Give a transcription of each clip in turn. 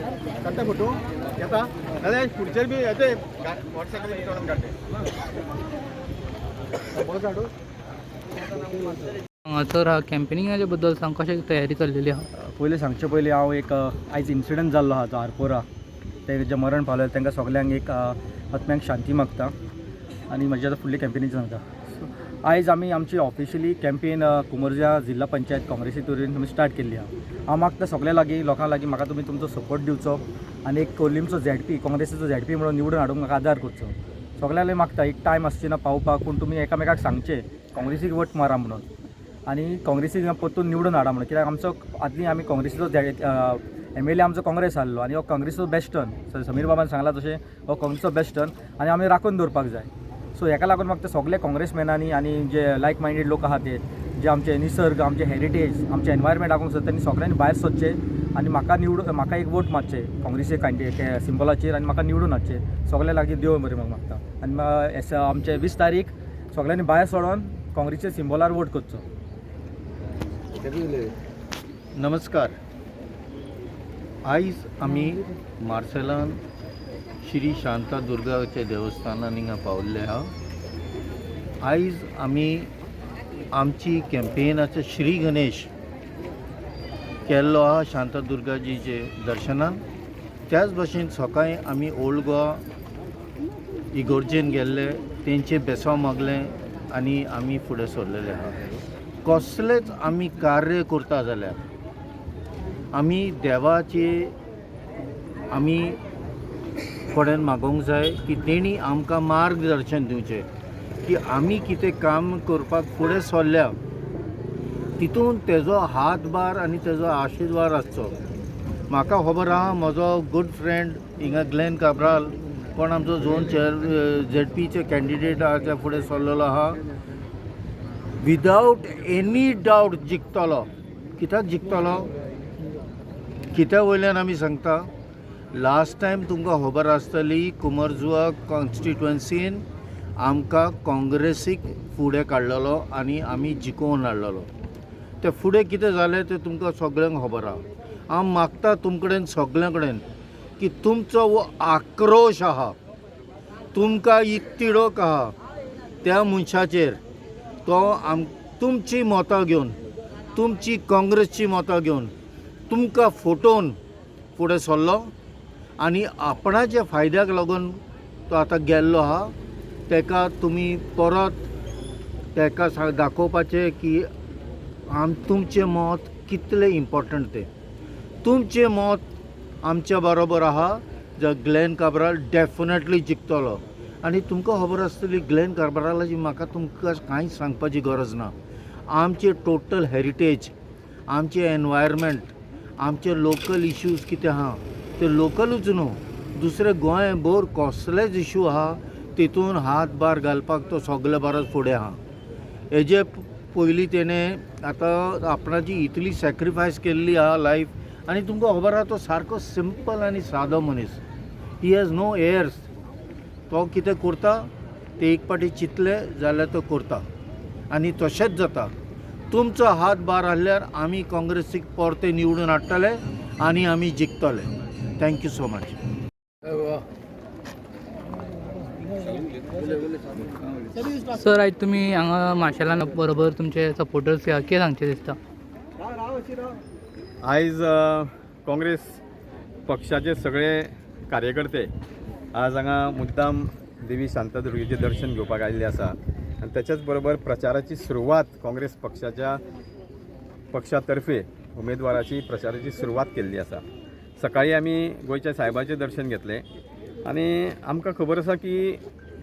काढता फोटो येता नाल्यार फुडचेर बी येते मोटरसायकल विचारून काडटे सर हा कॅम्पेनिंगाच्या बद्दल सांग कशी तयारी चल्लेली आहा? पयलीं सांगचे पयलीं हांव एक आयज इन्सिडंट जाल्लो आहा तो आरपोरा ते जे मरण पावले तांकां सगल्यांक एक आत्म्यांक शांती मागता आनी म्हजी आतां फुडली कॅम्पेनींग सांगता. आयज आमी आमची ऑफिशियली कॅम्पेन कुंभरजुंव्यां जिल्हा पंचायत काँग्रेसी वरवीं आमी स्टार्ट केल्ली आहा. हांव मागता सगळ्या लागीं लोकां लागीं म्हाका तुमी तुमचो सपोर्ट दिवचो आनी एक कोलिमचो झेडपी काँग्रेसीचो झेडपी म्हणून निवडून हाडूंक म्हाका आदार करचो. सगळ्यांक मागता एक टायम आसची ना पावपाक पूण तुमी एकामेकाक सांगचें काँग्रेसीक वोट मारा म्हणून आनी काँग्रेसीक परतून निवडून हाडा म्हणून. कित्याक आमचो आदली आमी काँग्रेसीचो MLA आमचो काँग्रेस आहलो आनी हो काँग्रेसीचो बेस्टन समीर बाबान सांगला तशें हो काँग्रेसीचो बेस्टन आनी आमी राखून दवरपाक जाय. सो हेका लागून म्हाका सगळे काँग्रेसमॅनांनी आनी जे लायक मायंडेड लोक आहा ते जे आमचे निसर्ग आमचे हेरिटेज आमचे एनवायरमेंट आगोंक सोदता त्यांनी सगळ्यांनी भायर सरचें आनी म्हाका एक वोट मारचें काँग्रेसी कॅन्डिडेट सिंबलाचेर आनी म्हाका निवडून हाडचें. सगळे लागीं देव बरें म्हाका मागता आनी आमचे 20 तारीख सगळ्यांनी भायर सरोन काँग्रेसीच्या सिंबलार वोट करचो. नमस्कार. आयज आमी मार्सेलान श्री शांतादुर्गाचे देवस्थानान हिंगा पावल्ले आहा. आयज आमी आमची कॅम्पेनाचो श्री गणेश केल्लो आहा शांतादुर्गाजीचे दर्शनान. त्याच भशेन सकाळीं आमी ओल्ड गोवा इगोर्जेन गेल्ले तेंचे बेसांव मागलें आनी आमी फुडें सरलेले आहा. कसलेंच आमी कार्य करता जाल्यार आमी देवाचे आमी फुडें मागोवंक जाय की तेणी आमकां मार्गदर्शन दिवचें की आमी कितें काम करपाक फुडें सरल्या तितून तेजो हातभार आनी तेजो आशिर्वाद आसचो. म्हाका खबर आहा म्हजो गूड फ्रेंड हिंगा ग्लेन काब्राल कोण आमचो झोन ZPचे कॅन्डिडेट आहा त्या फुडें सरलेलो आहा. विदावट एनी डावट जिखतलो. कित्याक जिखतलो? कित्या वयल्यान आमी सांगता लास्ट टायम तुमकां खबर आसतली कुंभरजुंवा कॉन्स्टिट्युएन्सीन आमकां काँग्रेसीक फुडें काडलेलो आनी आमी जिखोवन हाडलेलो. ते फुडें कितें जालें तें तुमकां सगळ्यांक खबर आहा. हांव मागता तुमचे कडेन सगळ्यां कडेन की तुमचो वो आक्रोश आहा तुमकां तिडक आहा त्या मनशाचेर तो तुमची मतां घेवन तुमची काँग्रेसची मतां घेवन तुमकां फटोवन फुडें सरलो आनी आपणाच्या फायद्याक लागून तो आतां गेल्लो आहा. तेका तुमी परत तेका दाखोवपाचें की तुमचें मत कितलें इम्पॉर्टंट तें. तुमचें मत आमच्या बरोबर आहा. ग्लेन काब्राल डेफिनेटली जिखतलो आनी तुमकां खबर आसतली ग्लेन काब्रालाची म्हाका तुमकां कांयच सांगपाची गरज ना. आमचे टोटल हेरिटेज आमचे एनवायरमेंट आमचे लोकल इश्यूज कितें आहा ते लोकलूच न्हू दुसरे गोंयभर कसलेच इश्यू आहा तितून हातभार घालपाक तो सगळे परस फुडें आहा. हेजे पयलीं तेणें आतां आपणाची इतली सॅक्रिफायस केल्ली आहा लायफ आनी तुमकां खबर आहा तो सारको सिंपल आनी सादो मनीस. He has no airs. तो कितें करता ते एक पाटी चिंतले जाल्यार तो करता आनी तशेंच जाता. तुमचो हातभार आहल्यार आमी काँग्रेसीक परते निवडून हाडटले आनी आमी जिखतले. Thank you so much. सर आयज तुमी हांगा मार्शेलान बरोबर तुमचे सपोर्टर्स या कितें सांगचें दिसता? आयज काँग्रेस पक्षाचे सगळे कार्यकर्ते आज हांगा मुद्दाम देवी शांतादुर्गेचें दर्शन घेवपाक आयिल्ले आसा आनी त्याच्याच बरोबर प्रचाराची सुरवात काँग्रेस पक्षातर्फे उमेदवाराची प्रचाराची सुरवात केल्ली आसा. सकाळीं आमी गोंयच्या सायबाचें दर्शन घेतलें आनी आमकां खबर आसा की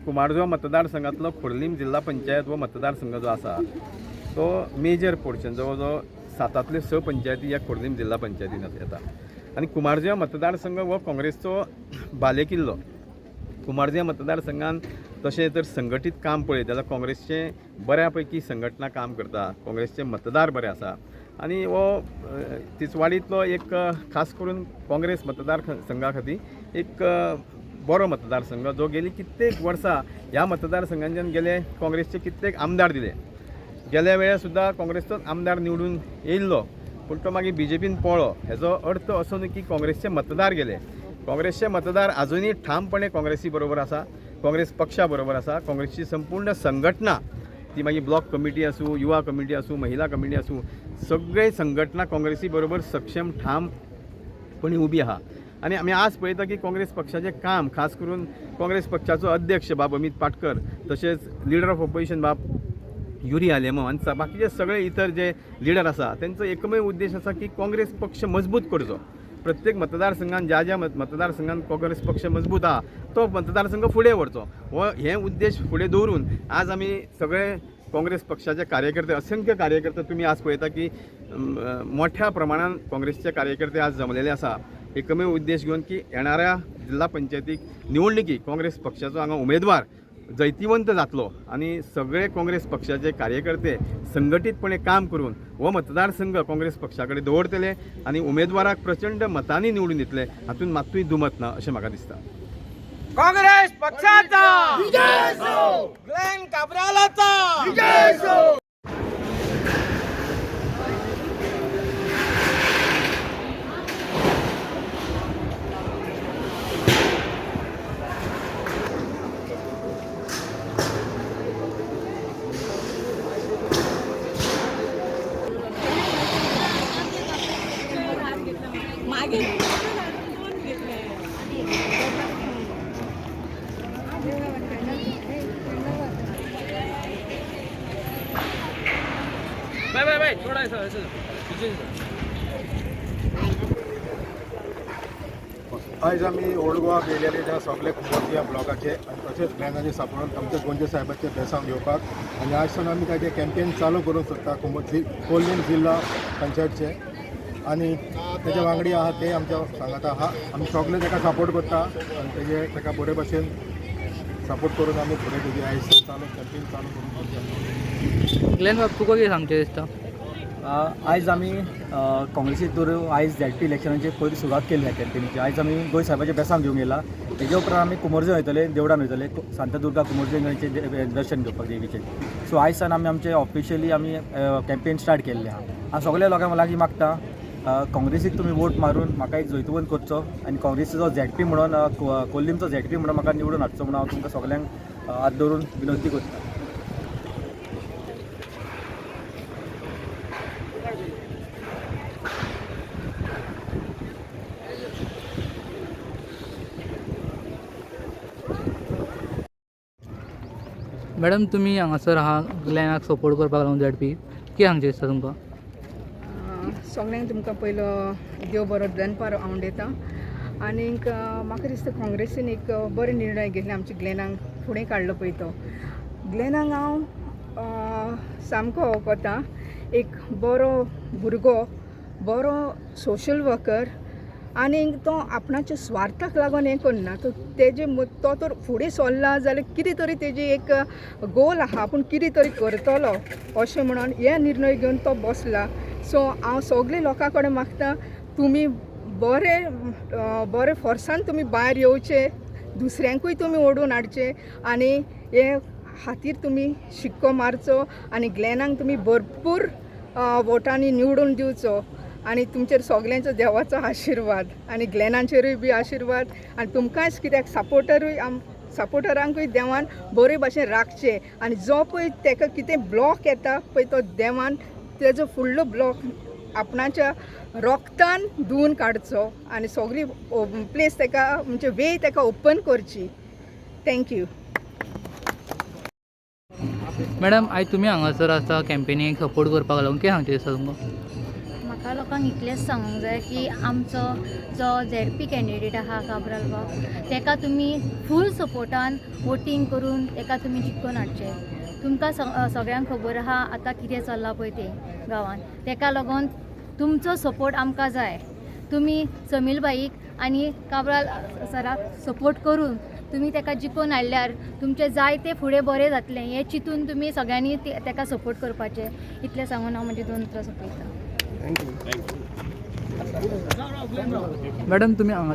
कुंभारजुंवा मतदारसंघांतलो खोर्लीम जिल्हा पंचायत हो मतदारसंघ जो आसा तो मेजर पोर्शन जवळ जवळ 7 6 पंचायती ह्या खोर्लीम जिल्हा पंचायतीन येता आनी कुंभारजुंवा मतदारसंघ हो काँग्रेसचो बालेकिल्लो. कुंभारजुंवा मतदारसंघान तशें तर संघटीत काम पळयत जाल्यार काँग्रेसचें बऱ्या पैकी संघटना काम करता. काँग्रेसचे मतदार बरे आसा आनी हो तिसवाडींतलो एक खास करून काँग्रेस मतदार संघा खातीर एक बरो मतदारसंघ जो गेली कित्येक वर्सां ह्या मतदारसंघांच्यान गेले काँग्रेसचे कित्येक आमदार दिले. गेल्या वेळार सुद्दां काँग्रेसचोच आमदार निवडून येयल्लो पूण तो मागीर BJPन पळो. हेजो अर्थ असो न्हय की काँग्रेसचे मतदार गेले. काँग्रेसचे मतदार अजूनही ठामपणे काँग्रेसी बरोबर आसा, काँग्रेस पक्षा बरोबर आसा. काँग्रेसची संपूर्ण संघटना, ती मागीर ब्लॉक कमिटी आसूं, युवा कमिटी आसूं, महिला कमिटी आसूं, सगळे संघटना काँग्रेसी बरोबर सक्षम ठामपणे उबी आहा. आनी आमी आज पळयता की काँग्रेस पक्षाचें काम, खास करून काँग्रेस पक्षाचो अध्यक्ष बाब अमित पाटकर, तशेंच लिडर ऑफ ऑपोजिशन बाब युरी आलेमो आनी बाकीचे सगळे इतर जे लिडर आसा त्यांचो एकमेव उद्देश आसा की काँग्रेस पक्ष मजबूत करचो. प्रत्येक मतदारसंघात ज्या मतदारसंघात काँग्रेस पक्ष मजबूत आहा तो मतदारसंघ फुडें व्हरचो, हो हे उद्देश फुडें दवरून आज आमी सगळे काँग्रेस पक्षाचे कार्यकर्ते, असंख्य कार्यकर्ते तुम्ही आज पळयता की मोठ्या प्रमाणात काँग्रेसचे कार्यकर्ते आज जमलेले आसा. एकमेव उद्देश घेवन की येणाऱ्या जिल्हा पंचायतीक निवडणुकीक काँग्रेस पक्षाचो हांगा उमेदवार जैतिवंत जातलो आनी सगळे काँग्रेस पक्षाचे कार्यकर्ते संघटीतपणे काम करून हो मतदारसंघ काँग्रेस पक्षा कडेन दवरतले आनी उमेदवाराक प्रचंड मतांनी निवडून दितले, हातून मात्तूय दुमत ना अशें म्हाका दिसता. काँग्रेस पक्षाचा विजय असो, ग्लेन काब्रालाचा विजय असो. आयज आमी ओल्ड गोवा गेलेले त्या सगळे कुंभोती ह्या ब्लॉकाचे आनी तशेंच प्लॅनाचे सापडून आमच्या गोंयचे साहेबाचे बेसांव घेवपाक आनी आयज सावन आमी ताचे कॅम्पेन चालू करूंक सोदता कोल्लीम जिल्हा पंचायतचे. आनी तेजे वांगडी आहा ते आमच्या सांगात आहा. आमी सगळे ताका सपोर्ट करता आनी ताका बरे भशेन सपोर्ट करून आमी फुडें तेजी आयज सावन चालू कॅम्पेन चालू करूंक सोदता. ग्लेन बाब तुका कितें सांगचें दिसता? आयज आमी काँग्रेसीक धरून आयज ZP इलेक्शनाची पयली सुरवात केली ह्या कॅम्पेनीची. आयज आमी गोंय साहेबाचें बेसांव घेवंक येयला. तेजे उपरांत आमी कुंभोर्जे वयतले, देवळान वयतले, शांतादुर्गा कुंभोर्जेंचे दर्शन घेवपाक देवीचें. सो आयज सावन आमी आमचे ऑफिशियली आमी कॅम्पेन स्टार्ट केल्लें आहा. हांव सगळ्या लोकांक लागीं मागता काँग्रेसीक तुमी वोट मारून म्हाका एक जैतवंत करचो आनी काँग्रेसीचो ZP म्हणून कोल्लीमचो ZP म्हणून म्हाका निवडून हाडचो म्हणून हांव तुमकां सगळ्यांक हात धरून विनंती करता. मॅडम तुमी हांगासर आहा ग्लेनाक सपोर्ट करपाक लागून ZP, कितें सांगचें दिसता तुमकां? सगळ्यांक तुमकां पयलो देव बरो दनपार हांव दिता. आनीक म्हाका दिसता काँग्रेसीन एक बरो निर्णय घेतला आमच्या ग्लेनाक फुडें काडलो पळय तो. ग्लेनाक हांव सामको हो कोता एक बरो भुरगो, बरो सोशल वर्कर आनीक तो आपणाच्या स्वार्थाक लागून हें करना. तो तर फुडें सरला जाल्यार कितें तरी तेजी एक गोल आहा, पूण कितें तरी करतलो अशें म्हणून हे निर्णय घेवन तो बसला. सो हांव सगळे लोकां कडेन मागता तुमी बरे फोर्सान तुमी भायर येवचे, दुसऱ्यांकूय तुमी ओडून हाडचे आनी हे खातीर तुमी शिक्को मारचो आनी ग्लेनाक तुमी भरपूर वोटांनी निवडून दिवचो आनी तुमचेर सगळ्यांचो देवाचो आशिर्वाद आनी ग्लेनाचेरूय बी आशिर्वाद आनी तुमकांच कित्याक सपोर्टरांकूय देवान बरे भाशेन राखचे आनी जो पळय ताका कितें ब्लॉक येता पळय तो देवान तेजो फुडलो ब्लॉक आपणाच्या रोगतान धुवन काडचो आनी सगळी प्लेस ताका म्हणजे वे ताका ओपन करची. थँक्यू. मॅडम आयज तुमी हांगासर आसा कॅम्पेनीक सपोर्ट करपाक लागून कितें सांगचें दिसता तुमकां? म्हाका लोकांक इतलेंच सांगूंक जाय की आमचो जो ZP कॅन्डिडेट आहा काब्राल बाब, ताका तुमी फूल सपोर्टान वोटींग करून ताका तुमी जिखून हाडचें. तुमकां सगळ्यांक खबर आहा आतां कितें चल्लां पळय तें गांवांत, ताका लागून तुमचो सपोर्ट आमकां जाय. तुमी समील बाईक आनी काब्राल सराक सपोर्ट करून तुमी ताका जिखून हाडल्यार तुमचें जाय तें फुडें बरें जातलें हें चिंतून तुमी सगळ्यांनी ताका सपोर्ट करपाचें. इतलें सांगून हांव म्हजें 2 उतरां सोंपयतां. मॅडम तुमी हांगा